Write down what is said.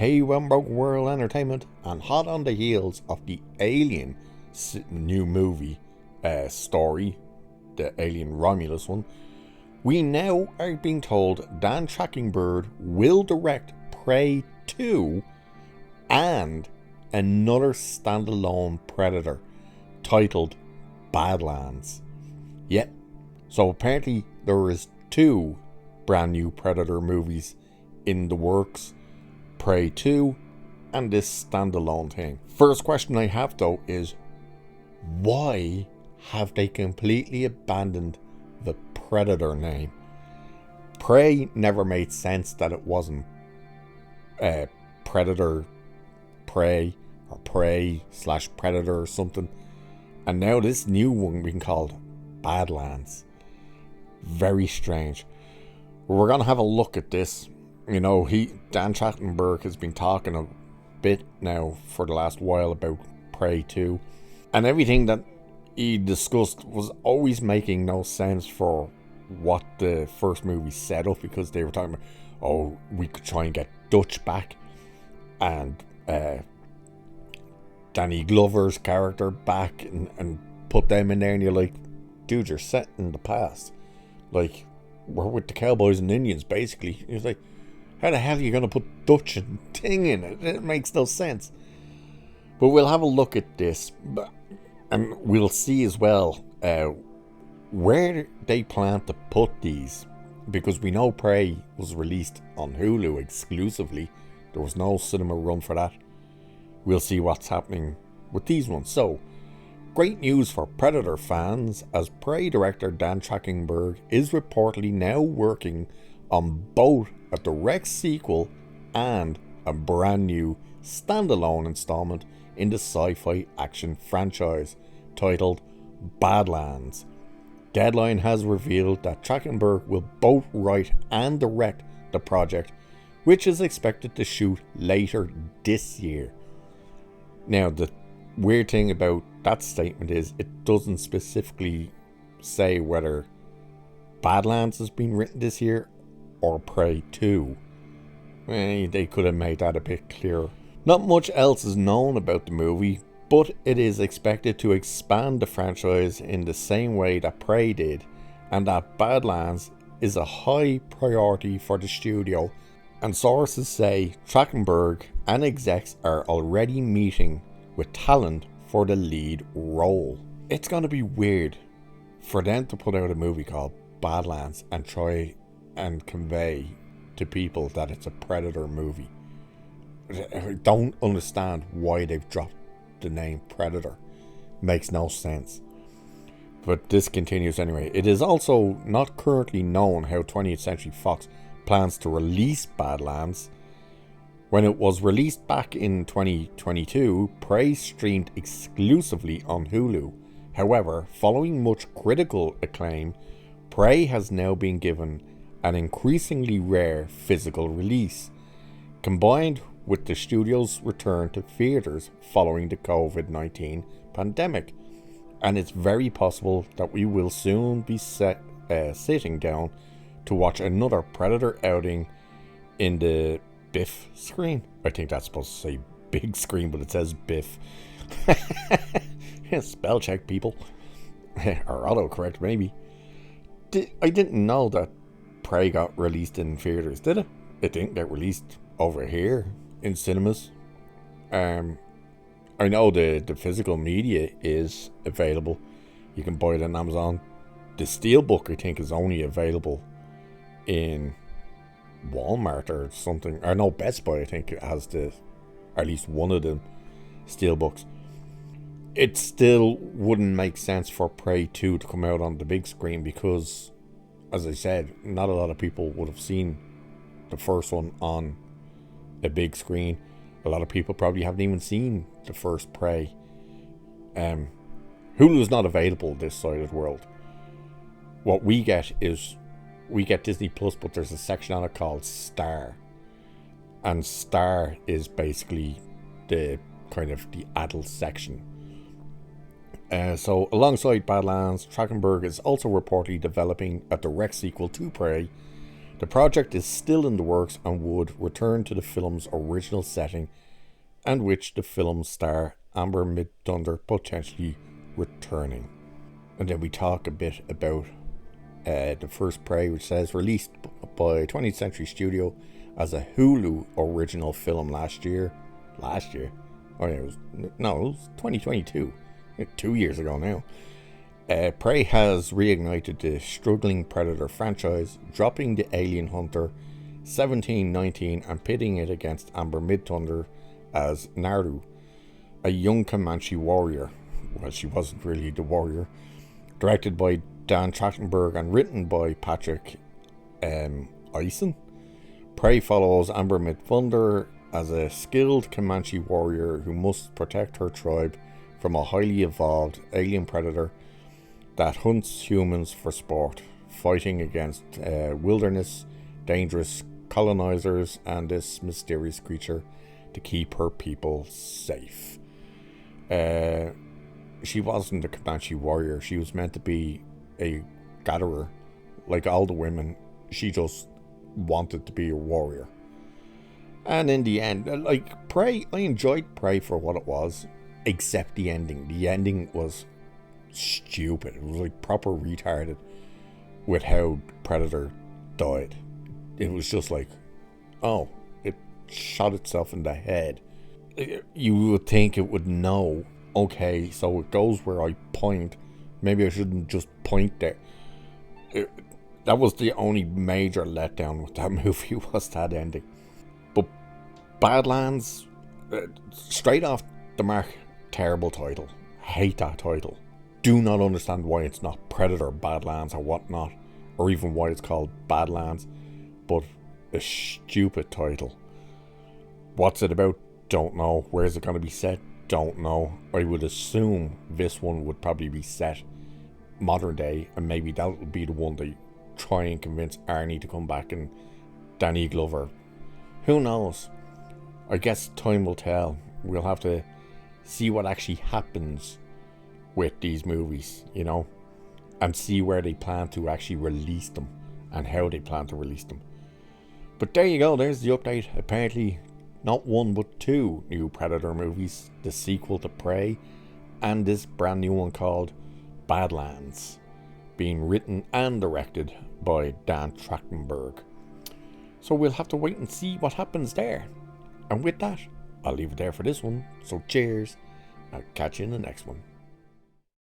Hey, Wembroke World Entertainment, and hot on the heels of the Alien new movie story, the Alien Romulus one, we now are being told Dan Trachtenberg will direct Prey 2 and another standalone Predator titled Badlands. Yep, so apparently there is two brand new Predator movies in the works, Prey 2 and this standalone thing. First question I have though is, why have they completely abandoned the Predator name? Prey never made sense that it wasn't Predator Prey or Prey/Predator or something. And now this new one being called Badlands. Very strange. We're going to have a look at this. You know, Dan Trachtenberg has been talking a bit now for the last while about Prey 2. And everything that he discussed was always making no sense for what the first movie set up, because they were talking about, oh, we could try and get Dutch back and Danny Glover's character back and put them in there, and you're like, dude, you're set in the past. Like, we're with the Cowboys and Indians, basically. It's like, how the hell are you going to put Dutch and Ting in it? It makes no sense. But we'll have a look at this, and we'll see as well where they plan to put these, because we know Prey was released on Hulu exclusively. There was no cinema run for that. We'll see what's happening with these ones. So, great news for Predator fans, as Prey director Dan Trachtenberg is reportedly now working on both a direct sequel and a brand new standalone installment in the sci-fi action franchise titled Badlands. Deadline has revealed that Trachtenberg will both write and direct the project, which is expected to shoot later this year. Now, the weird thing about that statement is it doesn't specifically say whether Badlands has been written this year or Prey 2. They could have made that a bit clearer. Not much else is known about the movie, but it is expected to expand the franchise in the same way that Prey did, and that Badlands is a high priority for the studio, and sources say Trachtenberg and execs are already meeting with talent for the lead role. It's going to be weird for them to put out a movie called Badlands and try and convey to people that it's a Predator movie. I don't understand why they've dropped the name Predator. Makes no sense. But this continues anyway. It is also not currently known how 20th Century Fox plans to release Badlands. When it was released back in 2022, Prey streamed exclusively on Hulu. However, following much critical acclaim, Prey has now been given an increasingly rare physical release, combined with the studio's return to theaters following the COVID-19 pandemic. And it's very possible that we will soon be sitting down to watch another Predator outing in the Biff screen. I think that's supposed to say big screen, but it says Biff. Spell check, people. Or autocorrect, maybe. I didn't know that Prey got released in theaters, did it? It didn't get released over here in cinemas. I know the physical media is available. You can buy it on Amazon. The Steelbook, I think, is only available in Walmart or something. I know Best Buy, I think, has at least one of the Steelbooks. It still wouldn't make sense for Prey 2 to come out on the big screen because, as I said, not a lot of people would have seen the first one on a big screen. A lot of people probably haven't even seen the first Prey. Hulu is not available this side of the world. What we get is, we get Disney Plus, but there's a section on it called Star. And Star is basically the kind of the adult section. So alongside Badlands, Trachtenberg is also reportedly developing a direct sequel to Prey. The project is still in the works and would return to the film's original setting, and which the film's star Amber Midthunder potentially returning. And then we talk a bit about the first Prey, which says released by 20th Century Studio as a Hulu original film last year. Oh yeah, it was 2022. 2 years ago now. Prey has reignited the struggling Predator franchise, dropping the alien hunter 1719 and pitting it against Amber Midthunder as Naru, a young Comanche warrior. Well, she wasn't really the warrior. Directed by Dan Trachtenberg and written by Patrick Eisen. Prey follows Amber Midthunder as a skilled Comanche warrior who must protect her tribe from a highly evolved alien predator that hunts humans for sport, fighting against wilderness, dangerous colonizers, and this mysterious creature to keep her people safe. She wasn't a Comanche warrior. She was meant to be a gatherer. Like all the women, she just wanted to be a warrior. And in the end, like Prey, I enjoyed Prey for what it was, except the ending. The ending was stupid. It was like proper retarded with how Predator died. It was just like, oh, it shot itself in the head. You would think it would know, okay, so it goes where I point. Maybe I shouldn't just point there. That was the only major letdown with that movie, was that ending. But Badlands, straight off the mark, terrible title. Hate that title. Do not understand why it's not Predator Badlands or whatnot, or even why it's called Badlands, but a stupid title. What's it about? Don't know. Where's it going to be set? Don't know. I would assume this one would probably be set modern day, and maybe that would be the one they try and convince Arnie to come back and Danny Glover. Who knows? I guess time will tell. We'll have to see what actually happens with these movies, you know, and see where they plan to actually release them and how they plan to release them. But there you go, there's the update. Apparently not one but two new Predator movies, the sequel to Prey and this brand new one called Badlands, being written and directed by Dan Trachtenberg. So we'll have to wait and see what happens there. And with that, I'll leave it there for this one. So cheers, I'll catch you in the next one.